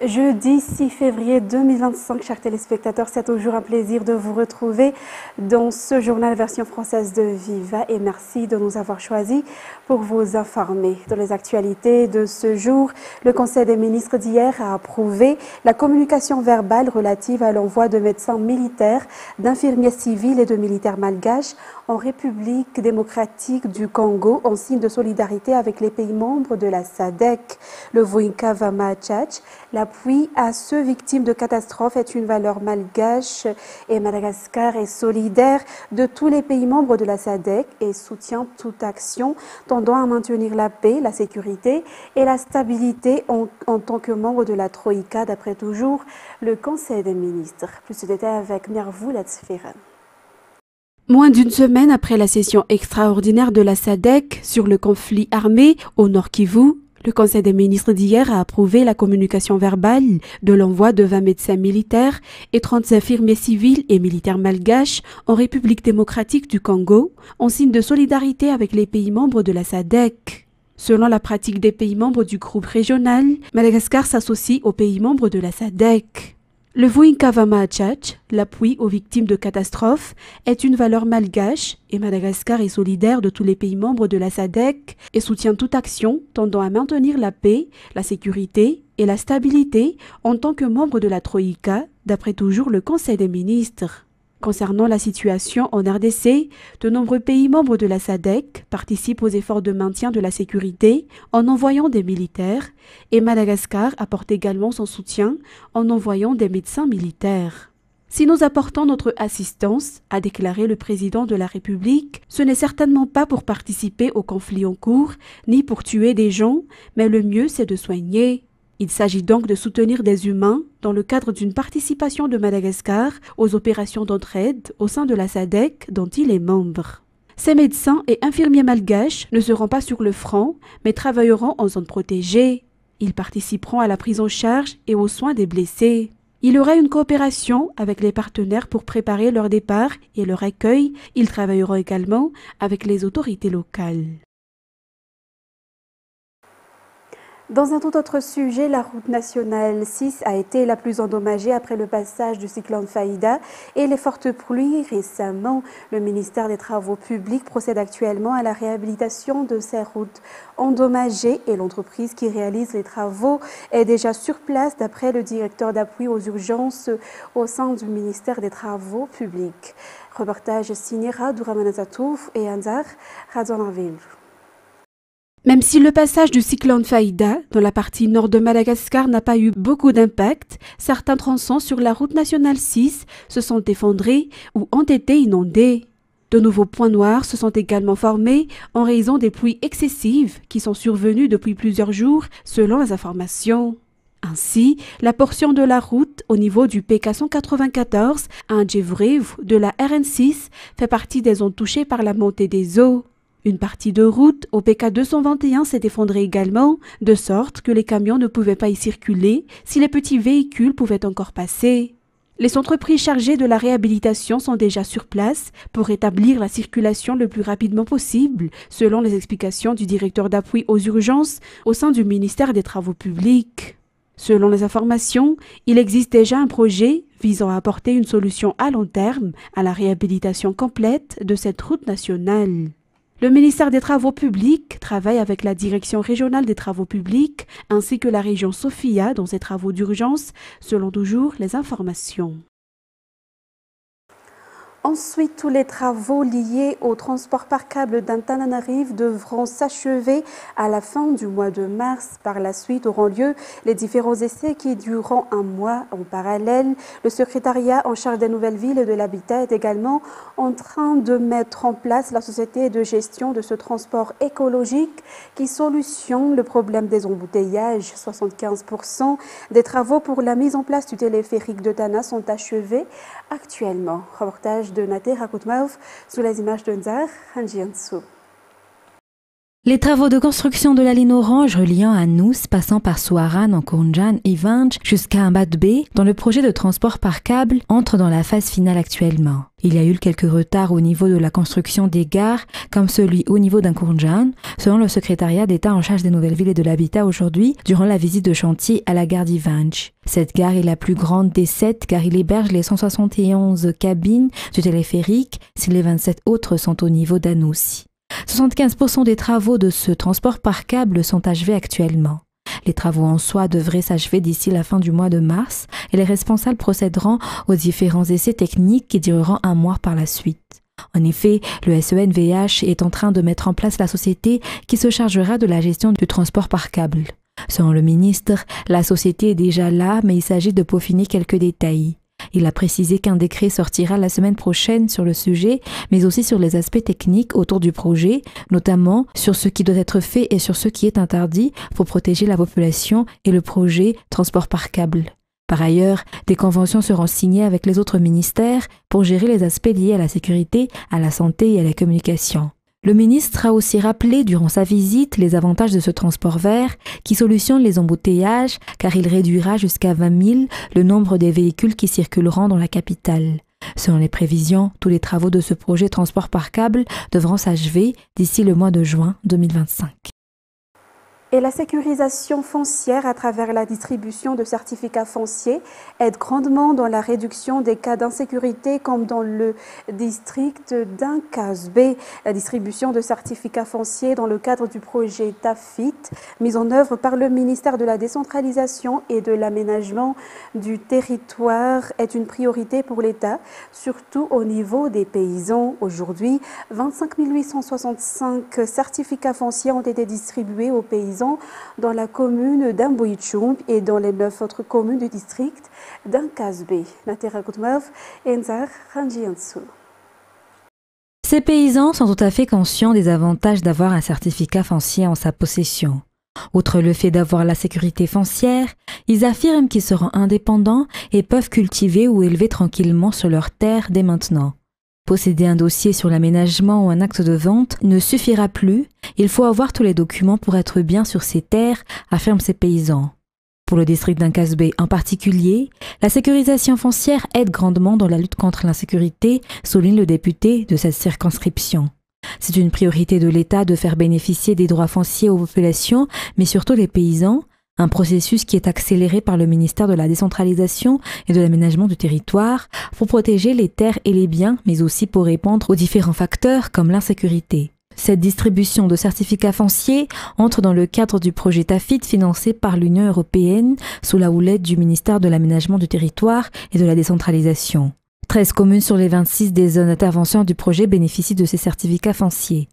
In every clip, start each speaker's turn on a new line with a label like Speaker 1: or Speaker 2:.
Speaker 1: Jeudi 6 février 2025, chers téléspectateurs, c'est toujours un plaisir de vous retrouver dans ce journal version française de Viva et merci de nous avoir choisis pour vous informer. Dans les actualités de ce jour, le Conseil des ministres d'hier a approuvé la communication verbale relative à l'envoi de médecins militaires, d'infirmiers civils et de militaires malgaches en République démocratique du Congo en signe de solidarité avec les pays membres de la SADC. Le Vuinka Vamachach, l'appui à ceux victimes de catastrophes est une valeur malgache et Madagascar est solidaire de tous les pays membres de la SADC et soutient toute action tendant à maintenir la paix, la sécurité et la stabilité en tant que membre de la Troïka, d'après toujours le Conseil des ministres. Plus de détails avec Mervou Latsfiran.
Speaker 2: Moins d'une semaine après la session extraordinaire de la SADC sur le conflit armé au Nord Kivu, le Conseil des ministres d'hier a approuvé la communication verbale de l'envoi de 20 médecins militaires et 30 infirmiers civils et militaires malgaches en République démocratique du Congo, en signe de solidarité avec les pays membres de la SADC. Selon la pratique des pays membres du groupe régional, Madagascar s'associe aux pays membres de la SADC. Le Vuinka Vamachach, l'appui aux victimes de catastrophes, est une valeur malgache et Madagascar est solidaire de tous les pays membres de la SADC et soutient toute action tendant à maintenir la paix, la sécurité et la stabilité en tant que membre de la Troïka, d'après toujours le Conseil des ministres. Concernant la situation en RDC, de nombreux pays membres de la SADC participent aux efforts de maintien de la sécurité en envoyant des militaires et Madagascar apporte également son soutien en envoyant des médecins militaires. Si nous apportons notre assistance, a déclaré le président de la République, ce n'est certainement pas pour participer au conflit en cours, ni pour tuer des gens, mais le mieux c'est de soigner. Il s'agit donc de soutenir des humains dans le cadre d'une participation de Madagascar aux opérations d'entraide au sein de la SADC dont il est membre. Ces médecins et infirmiers malgaches ne seront pas sur le front, mais travailleront en zone protégée. Ils participeront à la prise en charge et aux soins des blessés. Il y aura une coopération avec les partenaires pour préparer leur départ et leur accueil. Ils travailleront également avec les autorités locales.
Speaker 1: Dans un tout autre sujet, la route nationale 6 a été la plus endommagée après le passage du cyclone Faïda et les fortes pluies récemment. Le ministère des Travaux publics procède actuellement à la réhabilitation de ces routes endommagées et l'entreprise qui réalise les travaux est déjà sur place d'après le directeur d'appui aux urgences au sein du ministère des Travaux publics. Reportage signé Radou Ramanatatouf et Anzar Radonaville.
Speaker 2: Même si le passage du cyclone Faïda dans la partie nord de Madagascar n'a pas eu beaucoup d'impact, certains tronçons sur la route nationale 6 se sont effondrés ou ont été inondés. De nouveaux points noirs se sont également formés en raison des pluies excessives qui sont survenues depuis plusieurs jours selon les informations. Ainsi, la portion de la route au niveau du PK 194 à Ndjevrev de la RN6 fait partie des zones touchées par la montée des eaux. Une partie de route au PK 221 s'est effondrée également, de sorte que les camions ne pouvaient pas y circuler si les petits véhicules pouvaient encore passer. Les entreprises chargées de la réhabilitation sont déjà sur place pour rétablir la circulation le plus rapidement possible, selon les explications du directeur d'appui aux urgences au sein du ministère des Travaux publics. Selon les informations, il existe déjà un projet visant à apporter une solution à long terme à la réhabilitation complète de cette route nationale. Le ministère des Travaux publics travaille avec la Direction régionale des Travaux publics ainsi que la région Sofia dans ses travaux d'urgence, selon toujours les informations.
Speaker 1: Ensuite, tous les travaux liés au transport par câble d'Antananarive devront s'achever à la fin du mois de mars. Par la suite auront lieu les différents essais qui dureront un mois. En parallèle, le secrétariat en charge des nouvelles villes et de l'habitat est également en train de mettre en place la société de gestion de ce transport écologique qui solutionne le problème des embouteillages. 75% des travaux pour la mise en place du téléphérique de Tana sont achevés actuellement. Reportage de Naté Rakoutmaouf sous les images de Nzar Hanjiansou.
Speaker 3: Les travaux de construction de la ligne orange reliant Anous, passant par Souaran en Kourndjan et Vinj jusqu'à Mbadbe, dont le projet de transport par câble entre dans la phase finale actuellement. Il y a eu quelques retards au niveau de la construction des gares, comme celui au niveau d'Kourndjan, selon le secrétariat d'État en charge des nouvelles villes et de l'habitat aujourd'hui, durant la visite de chantier à la gare d'Ivanj. Cette gare est la plus grande des 7 car il héberge les 171 cabines du téléphérique, si les 27 autres sont au niveau d'Anoussi. 75% des travaux de ce transport par câble sont achevés actuellement. Les travaux en soi devraient s'achever d'ici la fin du mois de mars et les responsables procéderont aux différents essais techniques qui dureront un mois par la suite. En effet, le SENVH est en train de mettre en place la société qui se chargera de la gestion du transport par câble. Selon le ministre, la société est déjà là, mais il s'agit de peaufiner quelques détails. Il a précisé qu'un décret sortira la semaine prochaine sur le sujet, mais aussi sur les aspects techniques autour du projet, notamment sur ce qui doit être fait et sur ce qui est interdit pour protéger la population et le projet transport par câble. Par ailleurs, des conventions seront signées avec les autres ministères pour gérer les aspects liés à la sécurité, à la santé et à la communication. Le ministre a aussi rappelé durant sa visite les avantages de ce transport vert qui solutionne les embouteillages car il réduira jusqu'à 20 000 le nombre des véhicules qui circuleront dans la capitale. Selon les prévisions, tous les travaux de ce projet transport par câble devront s'achever d'ici le mois de juin 2025.
Speaker 1: Et la sécurisation foncière à travers la distribution de certificats fonciers aide grandement dans la réduction des cas d'insécurité comme dans le district d'Nkazbé. La distribution de certificats fonciers dans le cadre du projet TAFIT, mis en œuvre par le ministère de la Décentralisation et de l'Aménagement du Territoire, est une priorité pour l'État, surtout au niveau des paysans. Aujourd'hui, 25 865 certificats fonciers ont été distribués aux paysans dans la commune d'Amboïtchoum et dans les 9 autres communes du district d'Nkazbé.
Speaker 3: Ces paysans sont tout à fait conscients des avantages d'avoir un certificat foncier en sa possession. Outre le fait d'avoir la sécurité foncière, ils affirment qu'ils seront indépendants et peuvent cultiver ou élever tranquillement sur leurs terres dès maintenant. Posséder un dossier sur l'aménagement ou un acte de vente ne suffira plus, il faut avoir tous les documents pour être bien sur ses terres, affirment ces paysans. Pour le district d'Nkazbé en particulier, la sécurisation foncière aide grandement dans la lutte contre l'insécurité, souligne le député de cette circonscription. C'est une priorité de l'État de faire bénéficier des droits fonciers aux populations, mais surtout les paysans, un processus qui est accéléré par le ministère de la Décentralisation et de l'Aménagement du Territoire pour protéger les terres et les biens, mais aussi pour répondre aux différents facteurs comme l'insécurité. Cette distribution de certificats fonciers entre dans le cadre du projet TAFIT financé par l'Union européenne sous la houlette du ministère de l'Aménagement du Territoire et de la Décentralisation. 13 communes sur les 26 des zones d'intervention du projet bénéficient de ces certificats fonciers.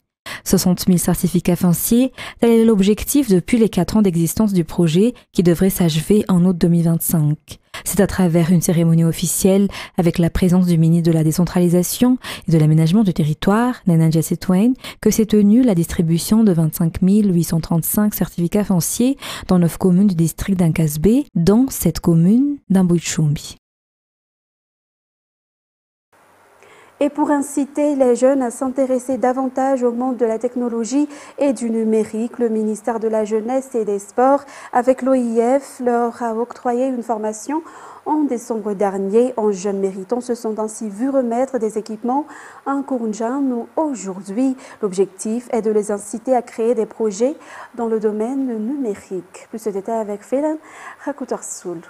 Speaker 3: 60 000 certificats fonciers, tel est l'objectif depuis les 4 ans d'existence du projet qui devrait s'achever en août 2025. C'est à travers une cérémonie officielle avec la présence du ministre de la Décentralisation et de l'Aménagement du Territoire, Nana Jessetwain, que s'est tenue la distribution de 25 835 certificats fonciers dans 9 communes du district d'Nkazbé, dont 7 communes d'Amboïtchoum.
Speaker 1: Et pour inciter les jeunes à s'intéresser davantage au monde de la technologie et du numérique, le ministère de la Jeunesse et des Sports, avec l'OIF, leur a octroyé une formation en décembre dernier. En Jeunes Méritants se sont ainsi vus remettre des équipements en Kourndjan aujourd'hui. L'objectif est de les inciter à créer des projets dans le domaine numérique. Plus de détails avec Félan Rakoutarsoul.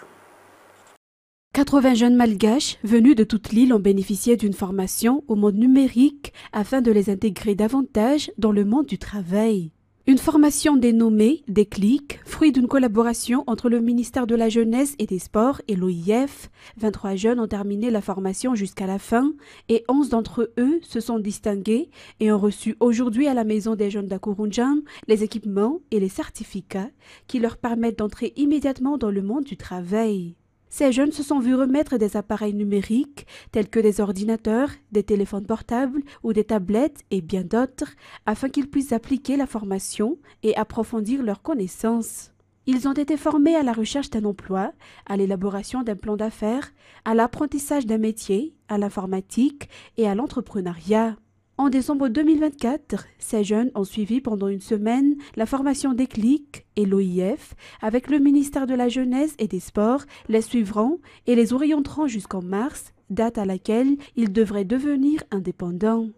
Speaker 2: 80 jeunes malgaches venus de toute l'île ont bénéficié d'une formation au monde numérique afin de les intégrer davantage dans le monde du travail. Une formation dénommée Déclic, fruit d'une collaboration entre le ministère de la Jeunesse et des Sports et l'OIF. 23 jeunes ont terminé la formation jusqu'à la fin et 11 d'entre eux se sont distingués et ont reçu aujourd'hui à la Maison des Jeunes d'Akourundjan les équipements et les certificats qui leur permettent d'entrer immédiatement dans le monde du travail. Ces jeunes se sont vus remettre des appareils numériques tels que des ordinateurs, des téléphones portables ou des tablettes et bien d'autres afin qu'ils puissent appliquer la formation et approfondir leurs connaissances. Ils ont été formés à la recherche d'un emploi, à l'élaboration d'un plan d'affaires, à l'apprentissage d'un métier, à l'informatique et à l'entrepreneuriat. En décembre 2024, ces jeunes ont suivi pendant une semaine la formation Déclic et l'OIF avec le ministère de la Jeunesse et des Sports. Les suivront et les orienteront jusqu'en mars, date à laquelle ils devraient devenir indépendants.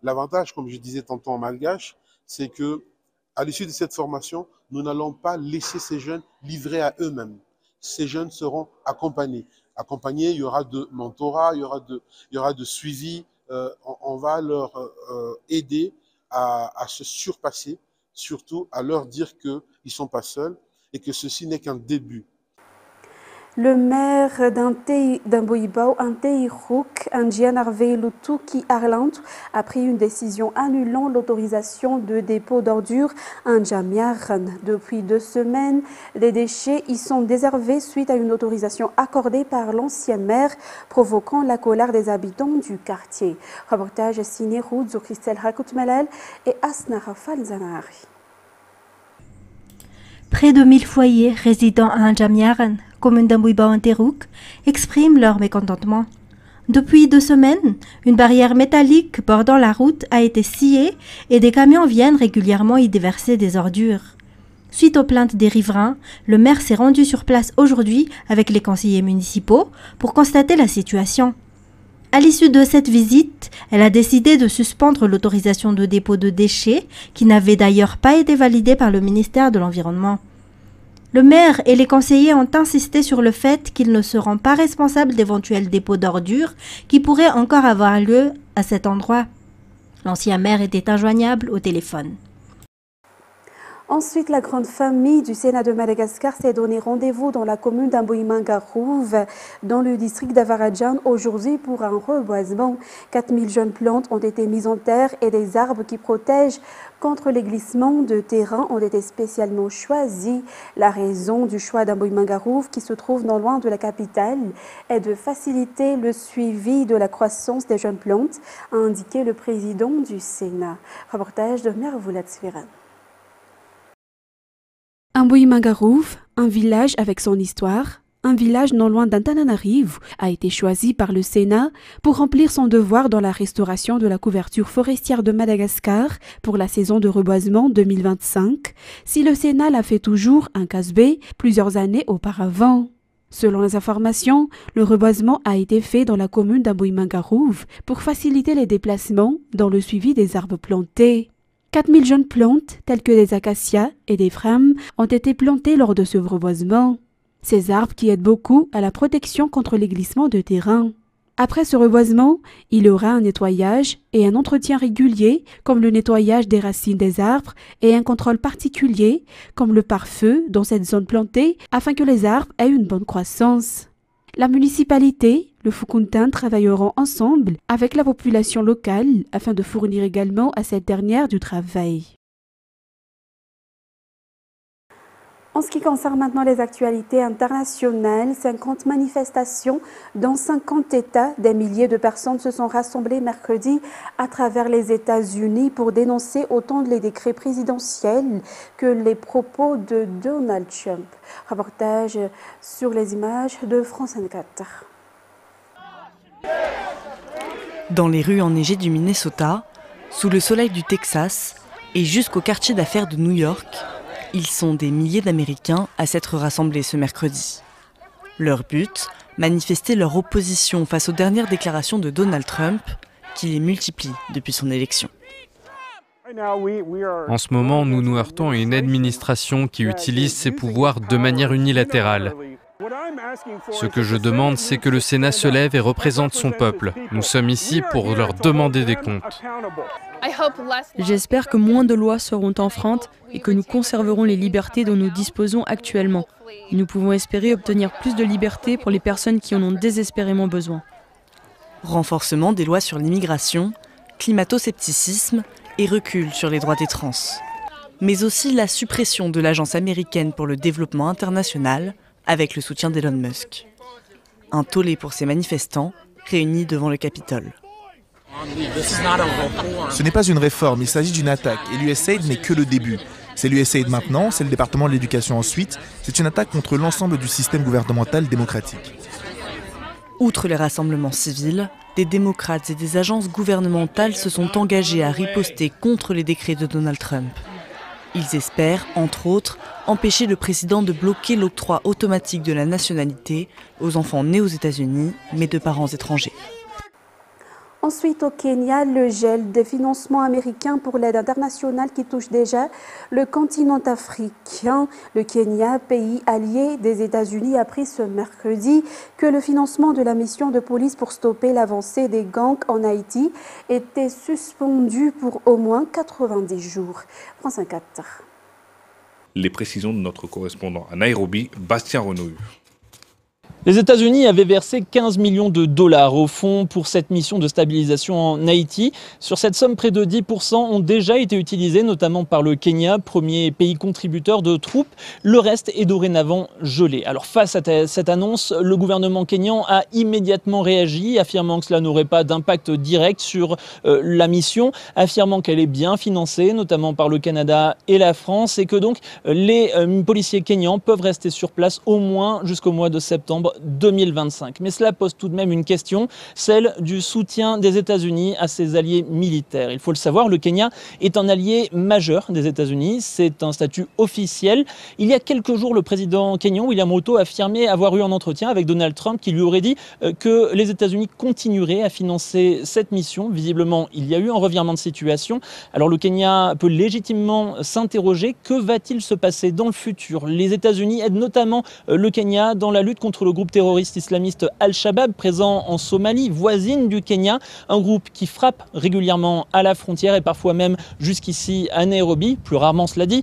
Speaker 4: L'avantage, comme je disais tantôt en malgache, c'est que à l'issue de cette formation, nous n'allons pas laisser ces jeunes livrés à eux-mêmes. Ces jeunes seront accompagnés. Il y aura de mentorat, il y aura de suivi. On va leur aider à se surpasser, surtout à leur dire qu'ils ne sont pas seuls et que ceci n'est qu'un début.
Speaker 1: Le maire d'Amboibao, Anteirouk, Anjian Harvey Lutuki Arlant, a pris une décision annulant l'autorisation de dépôt d'ordures en Jamiaran. Depuis 2 semaines, des déchets y sont déservés suite à une autorisation accordée par l'ancien maire, provoquant la colère des habitants du quartier. Reportage signé Roudzo Christelle Rakutmelal et Asna Rafal Zanari.
Speaker 5: Près de 1000 foyers résidant à Anjamiaran, commune d'Amboibao-Anteirouk, expriment leur mécontentement. Depuis 2 semaines, une barrière métallique bordant la route a été sciée et des camions viennent régulièrement y déverser des ordures. Suite aux plaintes des riverains, le maire s'est rendu sur place aujourd'hui avec les conseillers municipaux pour constater la situation. À l'issue de cette visite, elle a décidé de suspendre l'autorisation de dépôt de déchets qui n'avait d'ailleurs pas été validée par le ministère de l'Environnement. Le maire et les conseillers ont insisté sur le fait qu'ils ne seront pas responsables d'éventuels dépôts d'ordures qui pourraient encore avoir lieu à cet endroit. L'ancien maire était injoignable au téléphone.
Speaker 1: Ensuite, la grande famille du Sénat de Madagascar s'est donné rendez-vous dans la commune d'Amboïmangarouv, dans le district d'Avaradjan, aujourd'hui pour un reboisement. 4000 jeunes plantes ont été mises en terre et des arbres qui protègent contre les glissements de terrain ont été spécialement choisis. La raison du choix d'Amboïmangarouv, qui se trouve non loin de la capitale, est de faciliter le suivi de la croissance des jeunes plantes, a indiqué le président du Sénat. Reportage de Mervoulat-Sviran.
Speaker 2: Amboïmangarouv, un village avec son histoire, un village non loin d'Antananarivo, a été choisi par le Sénat pour remplir son devoir dans la restauration de la couverture forestière de Madagascar pour la saison de reboisement 2025, si le Sénat l'a fait toujours un casse-B plusieurs années auparavant. Selon les informations, le reboisement a été fait dans la commune d'Amboïmangarouv pour faciliter les déplacements dans le suivi des arbres plantés. 4000 jeunes plantes, telles que des acacias et des frames, ont été plantées lors de ce reboisement. Ces arbres qui aident beaucoup à la protection contre les glissements de terrain. Après ce reboisement, il y aura un nettoyage et un entretien régulier, comme le nettoyage des racines des arbres et un contrôle particulier, comme le pare-feu dans cette zone plantée, afin que les arbres aient une bonne croissance. La municipalité, le Fukuntan travailleront ensemble avec la population locale afin de fournir également à cette dernière du travail.
Speaker 1: En ce qui concerne maintenant les actualités internationales, 50 manifestations dans 50 États, des milliers de personnes se sont rassemblées mercredi à travers les États-Unis pour dénoncer autant les décrets présidentiels que les propos de Donald Trump. Reportage sur les images de France 24.
Speaker 6: Dans les rues enneigées du Minnesota, sous le soleil du Texas et jusqu'au quartier d'affaires de New York, ils sont des milliers d'Américains à s'être rassemblés ce mercredi. Leur but, manifester leur opposition face aux dernières déclarations de Donald Trump, qui les multiplie depuis son élection.
Speaker 7: En ce moment, nous nous heurtons à une administration qui utilise ses pouvoirs de manière unilatérale. Ce que je demande, c'est que le Sénat se lève et représente son peuple. Nous sommes ici pour leur demander des comptes.
Speaker 8: J'espère que moins de lois seront enfreintes et que nous conserverons les libertés dont nous disposons actuellement. Nous pouvons espérer obtenir plus de liberté pour les personnes qui en ont désespérément besoin.
Speaker 6: Renforcement des lois sur l'immigration, climato-scepticisme et recul sur les droits des trans. Mais aussi la suppression de l'Agence américaine pour le développement international avec le soutien d'Elon Musk. Un tollé pour ces manifestants réunis devant le Capitole.
Speaker 9: Ce n'est pas une réforme, il s'agit d'une attaque et l'USAID n'est que le début. C'est l'USAID maintenant, c'est le département de l'éducation ensuite, c'est une attaque contre l'ensemble du système gouvernemental démocratique.
Speaker 6: Outre les rassemblements civils, des démocrates et des agences gouvernementales se sont engagés à riposter contre les décrets de Donald Trump. Ils espèrent, entre autres, empêcher le président de bloquer l'octroi automatique de la nationalité aux enfants nés aux États-Unis, mais de parents étrangers.
Speaker 1: Ensuite, au Kenya, le gel des financements américains pour l'aide internationale qui touche déjà le continent africain. Le Kenya, pays allié des États-Unis, a appris ce mercredi que le financement de la mission de police pour stopper l'avancée des gangs en Haïti était suspendu pour au moins 90 jours. France 24.
Speaker 10: Les précisions de notre correspondant à Nairobi, Bastien Renouille.
Speaker 11: Les États-Unis avaient versé 15 millions de dollars au fonds pour cette mission de stabilisation en Haïti. Sur cette somme, près de 10% ont déjà été utilisés, notamment par le Kenya, premier pays contributeur de troupes. Le reste est dorénavant gelé. Alors face à cette annonce, le gouvernement kényan a immédiatement réagi, affirmant que cela n'aurait pas d'impact direct sur la mission, affirmant qu'elle est bien financée, notamment par le Canada et la France, et que donc les policiers kenyans peuvent rester sur place au moins jusqu'au mois de septembre 2025. Mais cela pose tout de même une question, celle du soutien des États-Unis à ses alliés militaires. Il faut le savoir, le Kenya est un allié majeur des États-Unis. C'est un statut officiel. Il y a quelques jours, le président kenyan, William Ruto, affirmait avoir eu un entretien avec Donald Trump qui lui aurait dit que les États-Unis continueraient à financer cette mission. Visiblement, il y a eu un revirement de situation. Alors le Kenya peut légitimement s'interroger. Que va-t-il se passer dans le futur? Les États-Unis aident notamment le Kenya dans la lutte contre le groupe terroriste islamiste Al-Shabaab, présent en Somalie, voisine du Kenya, un groupe qui frappe régulièrement à la frontière et parfois même jusqu'ici à Nairobi, plus rarement cela dit.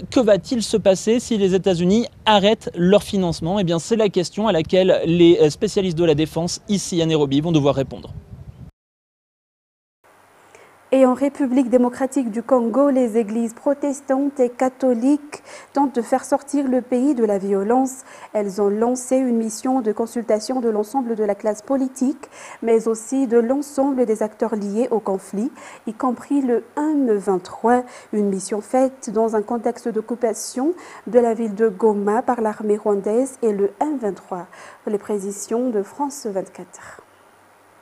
Speaker 11: Que va-t-il se passer si les États-Unis arrêtent leur financement? Eh bien, c'est la question à laquelle les spécialistes de la défense ici à Nairobi vont devoir répondre.
Speaker 1: Et en République démocratique du Congo, les églises protestantes et catholiques tentent de faire sortir le pays de la violence. Elles ont lancé une mission de consultation de l'ensemble de la classe politique, mais aussi de l'ensemble des acteurs liés au conflit, y compris le M23, une mission faite dans un contexte d'occupation de la ville de Goma par l'armée rwandaise et le M23. Les précisions de France 24.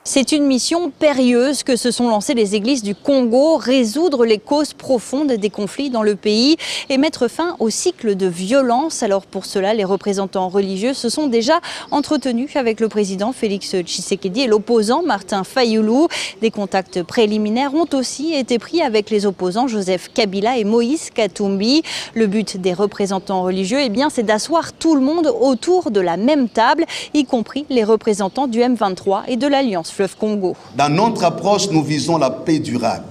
Speaker 12: C'est une mission périlleuse que se sont lancées les églises du Congo, résoudre les causes profondes des conflits dans le pays et mettre fin au cycle de violence. Alors pour cela, les représentants religieux se sont déjà entretenus avec le président Félix Tshisekedi et l'opposant Martin Fayulu. Des contacts préliminaires ont aussi été pris avec les opposants Joseph Kabila et Moïse Katumbi. Le but des représentants religieux, c'est d'asseoir tout le monde autour de la même table, y compris les représentants du M23 et de l'Alliance Fleuve Congo.
Speaker 13: Dans notre approche, nous visons la paix durable.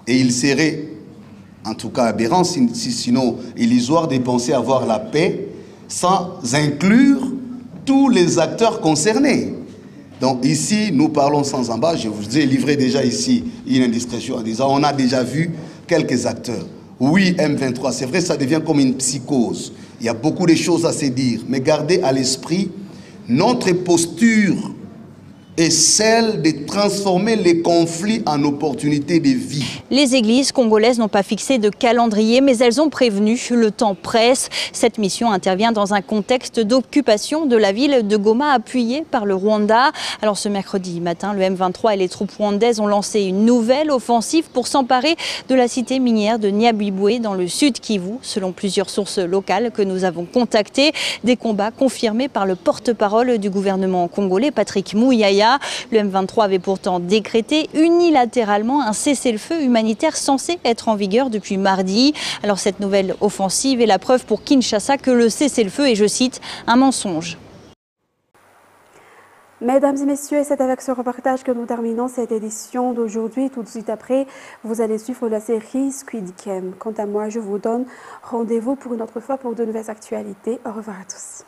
Speaker 13: Et il serait, en tout cas aberrant, sinon illusoire de penser avoir la paix sans inclure tous les acteurs concernés. Donc ici, nous parlons sans embâche. Je vous ai livré déjà ici une indiscrétion en disant on a déjà vu quelques acteurs. Oui, M23, c'est vrai, ça devient comme une psychose. Il y a beaucoup de choses à se dire. Mais gardez à l'esprit notre posture est celle de transformer les conflits en opportunités de vie.
Speaker 12: Les églises congolaises n'ont pas fixé de calendrier, mais elles ont prévenu, le temps presse. Cette mission intervient dans un contexte d'occupation de la ville de Goma, appuyée par le Rwanda. Alors ce mercredi matin, le M23 et les troupes rwandaises ont lancé une nouvelle offensive pour s'emparer de la cité minière de Nyabibwe dans le sud Kivu. Selon plusieurs sources locales que nous avons contactées, des combats confirmés par le porte-parole du gouvernement congolais, Patrick Mouyaya. Le M23 avait pourtant décrété unilatéralement un cessez-le-feu humanitaire censé être en vigueur depuis mardi. Alors cette nouvelle offensive est la preuve pour Kinshasa que le cessez-le-feu est, je cite, un mensonge.
Speaker 1: Mesdames et messieurs, c'est avec ce reportage que nous terminons cette édition d'aujourd'hui. Tout de suite après, vous allez suivre la série Squid Game. Quant à moi, je vous donne rendez-vous pour une autre fois pour de nouvelles actualités. Au revoir à tous.